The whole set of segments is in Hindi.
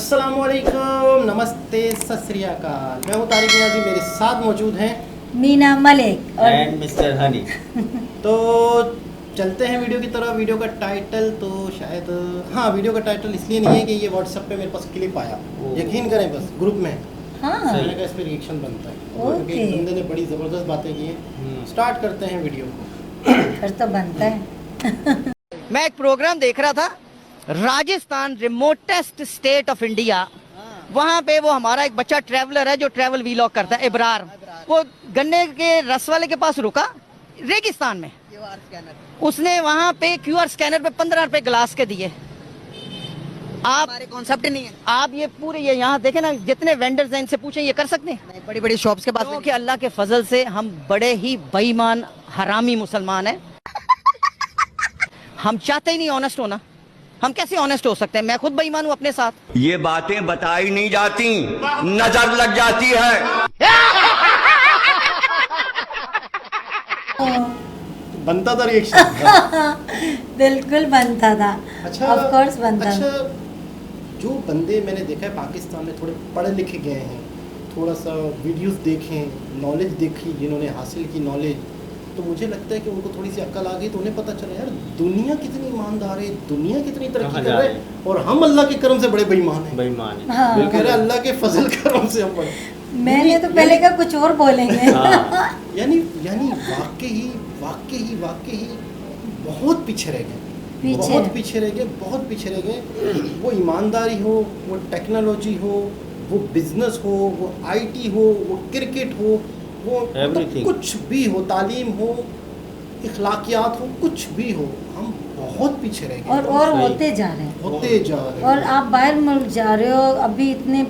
अस्सलामुअलैकुम, नमस्ते, सत श्री अकाल। मैं हूँ तारिक नियाज़ी, मेरे साथ मौजूद हैं मीना मलिक एंड मिस्टर हनी। तो चलते हैं वीडियो की तरफ। वीडियो का टाइटल तो शायद वीडियो का टाइटल इसलिए नहीं है कि ये व्हाट्सएप पे मेरे पास क्लिप आया, यकीन करें बस ग्रुप में हाँ मैंने कहा इस पर रिएक्शन बनता है क्योंकि एक बंदे ने बड़ी ज़बरदस्त बातें की हैं। स्टार्ट करते हैं वीडियो को। फिर तो बनता है। मैं एक प्रोग्राम देख रहा था, Rajasthan remotest state of India, वहाँ पे वो हमारा एक बच्चा ट्रैवलर है जो ट्रैवल वीलॉग करता है, इब्रार। वो गन्ने के रस वाले के पास रुका रेगिस्तान में, उसने वहाँ पे क्यूआर स्कैनर पे 15 रुपए ग्लास के दिए। आप हमारे कॉन्सेप्ट नहीं है। आप ये पूरे ये यहाँ देखे ना, जितने वेंडर्स हैं इनसे पूछें ये कर सकते हैं? नहीं, बड़ी बड़ी शॉप्स के पास क्योंकि अल्लाह के फजल से हम बड़े ही बेईमान हरामी मुसलमान हैं। हम चाहते ही नहीं ऑनेस्ट होना। हम कैसे ऑनेस्ट हो सकते हैं? मैं खुद बेईमान हूं अपने साथ। ये बातें बताई नहीं जाती, नजर लग जाती है। बनता था रिएक्शन। बिल्कुल बनता था। अच्छा, ऑफ कोर्स बनता था। जो बंदे मैंने देखा है पाकिस्तान में थोड़े पढ़े लिखे गए हैं, थोड़ा सा वीडियोस देखें, नॉलेज देखी जिन्होंने हासिल की नॉलेज, तो मुझे लगता है कि उनको थोड़ी सी अक्ल आ गई तो उन्हें पता चला यार दुनिया कितनी ईमानदार है, दुनिया कितनी तरक्की कर रही है और हम अल्लाह के करम से बड़े बेईमान हैं। बेईमान है। हाँ। वो कह रहे हैं अल्लाह के फजल करम से हम बड़े। मैंने तो पहले का कुछ और बोलेंगे। यानी यानी वाकई बहुत पीछे रह गए, बहुत पीछे रह गए, बहुत पीछे रह गए। वो ईमानदारी हो, वो टेक्नोलॉजी हो, वो बिजनेस हो, वो आईटी हो, वो क्रिकेट हो, वो Everything. कुछ भी हो, तालीम हो, इखलाकियात हो, कुछ भी हो, हम बहुत पीछे रह गए और होते जा रहे हैं। होते जा रहे हैं। और आप बाहर मुल्क जा रहे हो, अभी इतने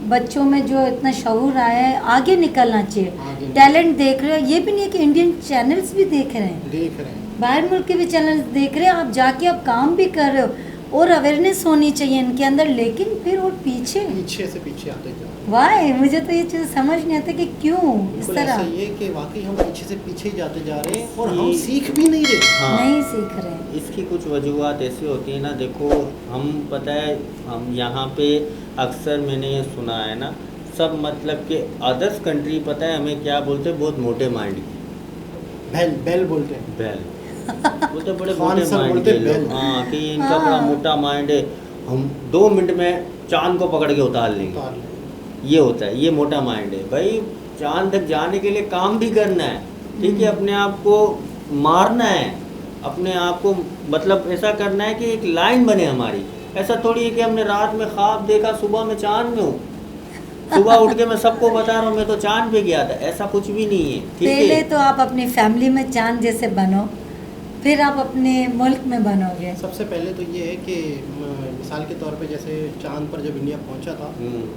बच्चों में जो इतना शऊर आया है, आगे निकलना चाहिए। टैलेंट देख रहे हो, ये भी नहीं है कि इंडियन चैनल्स भी देख रहे हैं, बाहर मुल्क के भी चैनल देख रहे हैं। आप जाके आप काम भी कर रहे हो और अवेयरनेस होनी चाहिए इनके अंदर, लेकिन फिर और पीछे से पीछे आते जा रहे हैं। वाई मुझे तो ये चीज़ समझ नहीं आता कि क्यों इस बिल्कुल तरह ऐसा ही है कि वाकई हम पीछे से पीछे ही जाते जा रहे हैं और हम ये- सीख भी नहीं रहे। हाँ। नहीं सीख रहे। इसकी कुछ वजूहत ऐसी होती है ना, देखो हम पता है हम यहाँ पे अक्सर मैंने ये सुना है ना, सब मतलब कि अदर्स कंट्री पता है हमें क्या बोलते हैं, बहुत मोटे माइंड की। बेल बोलते हैं। बैल बोलते बड़े खान मोटे सर माइंड बोलते के बैल। लोग। हाँ, कि इनका हाँ। बड़ा मोटा माइंड है, हम 2 मिनट में चांद को पकड़ के उतार लेंगे। उतार लें। ये होता है, ये मोटा माइंड है भाई। चांद तक जाने के लिए काम भी करना है, ठीक है, अपने आप को मारना है, अपने आप को मतलब ऐसा करना है कि एक लाइन बने हमारी। ऐसा थोड़ी है कि हमने रात में ख्वाब देखा सुबह में चांद में हूँ, सुबह उठ के मैं सबको बता रहा हूँ मैं तो चांद पे गया था। ऐसा कुछ भी नहीं है, ठीक पहले है। तो आप अपनी फैमिली में चांद जैसे बनो, फिर आप अपने मुल्क में बनोगे। सबसे पहले तो ये है कि मिसाल के तौर पे जैसे चांद पर जब इंडिया पहुंचा था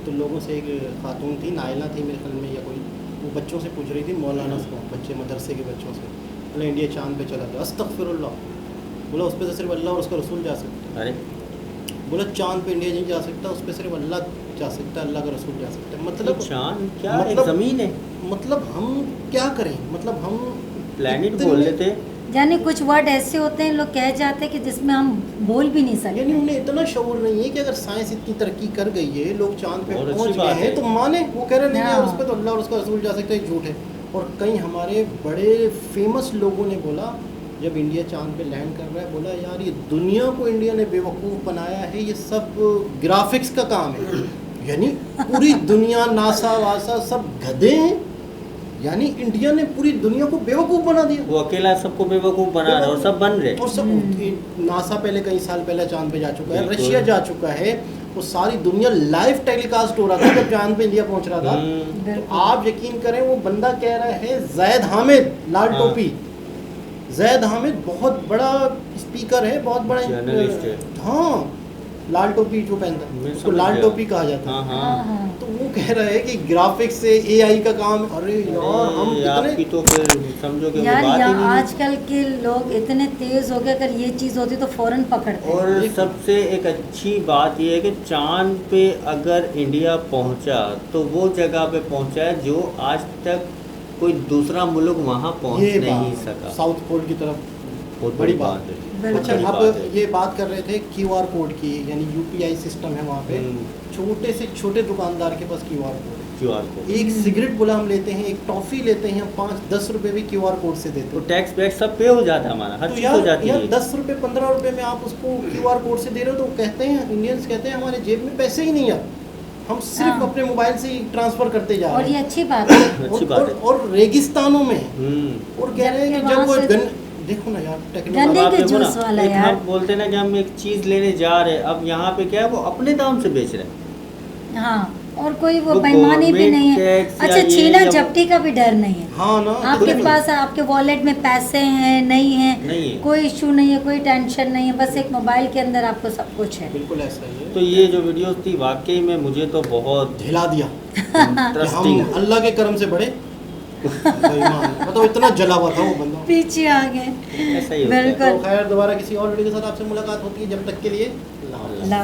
तो लोगों से एक खातून थी, नायला थी मेरे ख्याल में या कोई, वो बच्चों से पूछ रही थी, मौलाना से, बच्चे मदरसे के बच्चों से, बोला इंडिया चांद पे चला था, अस्तगफिरुल्लाह, बोला उस पर तो सिर्फ अल्लाह और उसका रसूल जा सकता है। अरे बोला चांद पे इंडिया नहीं जा सकता, उस पर सिर्फ अल्लाह जा सकता है, अल्लाह का रसूल जा सकता है। मतलब चांद क्या, एक मतलब- जमीन है, मतलब हम क्या करें, मतलब हम प्लेनेट इतने- बोल लेते। यानी कुछ वर्ड ऐसे होते हैं लोग कह जाते हैं कि जिसमें हम बोल भी नहीं यानी सकते। उन्हें इतना शऊर नहीं है कि अगर साइंस इतनी तरक्की कर गई है, लोग चांद पे बहुत अच्छी पहुंच गए बात हैं है। तो माने, वो कह रहे नहीं हाँ। है उस पर तो अल्लाह और उसका रसूल जा सकता है, झूठ है। और कई हमारे बड़े फेमस लोगों ने बोला जब इंडिया चांद पे लैंड कर रहा है, बोला यार ये दुनिया को इंडिया ने बेवकूफ़ बनाया है, ये सब ग्राफिक्स का काम है। यानी पूरी दुनिया, नासा वासा सब गधे हैं, यानी इंडिया ने पूरी दुनिया को बेवकूफ़ बना दिया। वो अकेला सबको बेवकूफ़ बना रहा है और सब बन रहे। और सब नासा पहले कई साल पहले चांद पे जा चुका है, बिल्कुल। रशिया जा चुका है, वो सारी दुनिया लाइव टेलीकास्ट हो रहा था जब चांद पे इंडिया पहुंच रहा था। तो आप यकीन करें वो बंदा कह रहा है, जैद हामिद, लाल हाँ। टोपी, जैद हामिद बहुत बड़ा स्पीकर है, बहुत बड़ा जर्नलिस्ट है। हाँ, लाल टोपी जो पहनता है मैं उसको समझ लाल गया। टोपी कहा जाता है। हाँ हाँ हाँ। हाँ। तो वो कह रहा है कि ग्राफिक्स से एआई का काम, अरे यार हम ये आपकी कितने तो फिर समझो कि वो यार बात ही यहाँ नहीं है। आजकल के लोग इतने तेज हो गए, अगर ये चीज़ होती तो फौरन पकड़ते। और सबसे एक अच्छी बात यह है कि चांद पे अगर इंडिया पहुंचा तो वो जगह पे पहुंचा है जो आज तक कोई दूसरा मुल्क वहां पहुंच ये नहीं बात सका। साउथ पोल की तरफ बहुत बड़ी बड़ी बात बात है। बिल्कुल। अच्छा, बड़ी आप बात है। ये बात कर रहे थे क्यूआर कोड की, यानी यूपीआई सिस्टम है वहाँ पे। छोटे से छोटे दुकानदार के पास क्यूआर कोड है। क्यूआर कोड, एक सिगरेट बोला हम लेते हैं, एक टॉफी लेते हैं, 5-10 रुपए भी क्यूआर कोड से देते तो हैं। टैक्स वैक्स सब पे हो जाता है हमारा, हर तो चीज़ हो जाती यार है। 10 रुपए 15 रुपए में आप उसको क्यूआर कोड से दे रहे हो, तो कहते हैं, इंडियंस कहते हैं हमारे जेब में पैसे ही नहीं है, हम सिर्फ हाँ। अपने मोबाइल से ही ट्रांसफर करते जा और रहे ये हैं। अच्छी बात है। अच्छी बात है। और रेगिस्तानों में, और कह रहे हैं कि जबकि जब वो वहाँ से- देखो ना यार, गन्ने टेक्नोलॉजी आप के देखो ना, जूस वाला एक यार। हम बोलते हैं ना कि हम एक चीज़ लेने जा रहे हैं, अब यहाँ पे क्या है, वो अपने दाम से बेच रहे हैं। हाँ, और कोई वो वो बेईमानी भी government नहीं है। tax या अच्छा, ये छीना या वो- झपटी का भी डर नहीं है। हाँ ना, आपके बिल्कुल। पास आपके वॉलेट में पैसे हैं नहीं नहीं है, है। कोई इशू नहीं है, कोई टेंशन नहीं है, बस एक मोबाइल के अंदर आपको सब कुछ है। बिल्कुल ऐसा ही है। तो ये जो वीडियोस थी वाकई में मुझे तो बहुत हिला दिया कि इंटरेस्टिंग, हम अल्लाह के करम से बड़े बेईमान, मतलब इतना जला हुआ था वो बंदा। पीछे आ गए। ऐसा ही होता है। बिल्कुल। तो खैर, दोबारा किसी और वीडियो के साथ आपसे मुलाकात होती है, जब तक के लिए अल्लाह हाफ़िज़। अल्लाह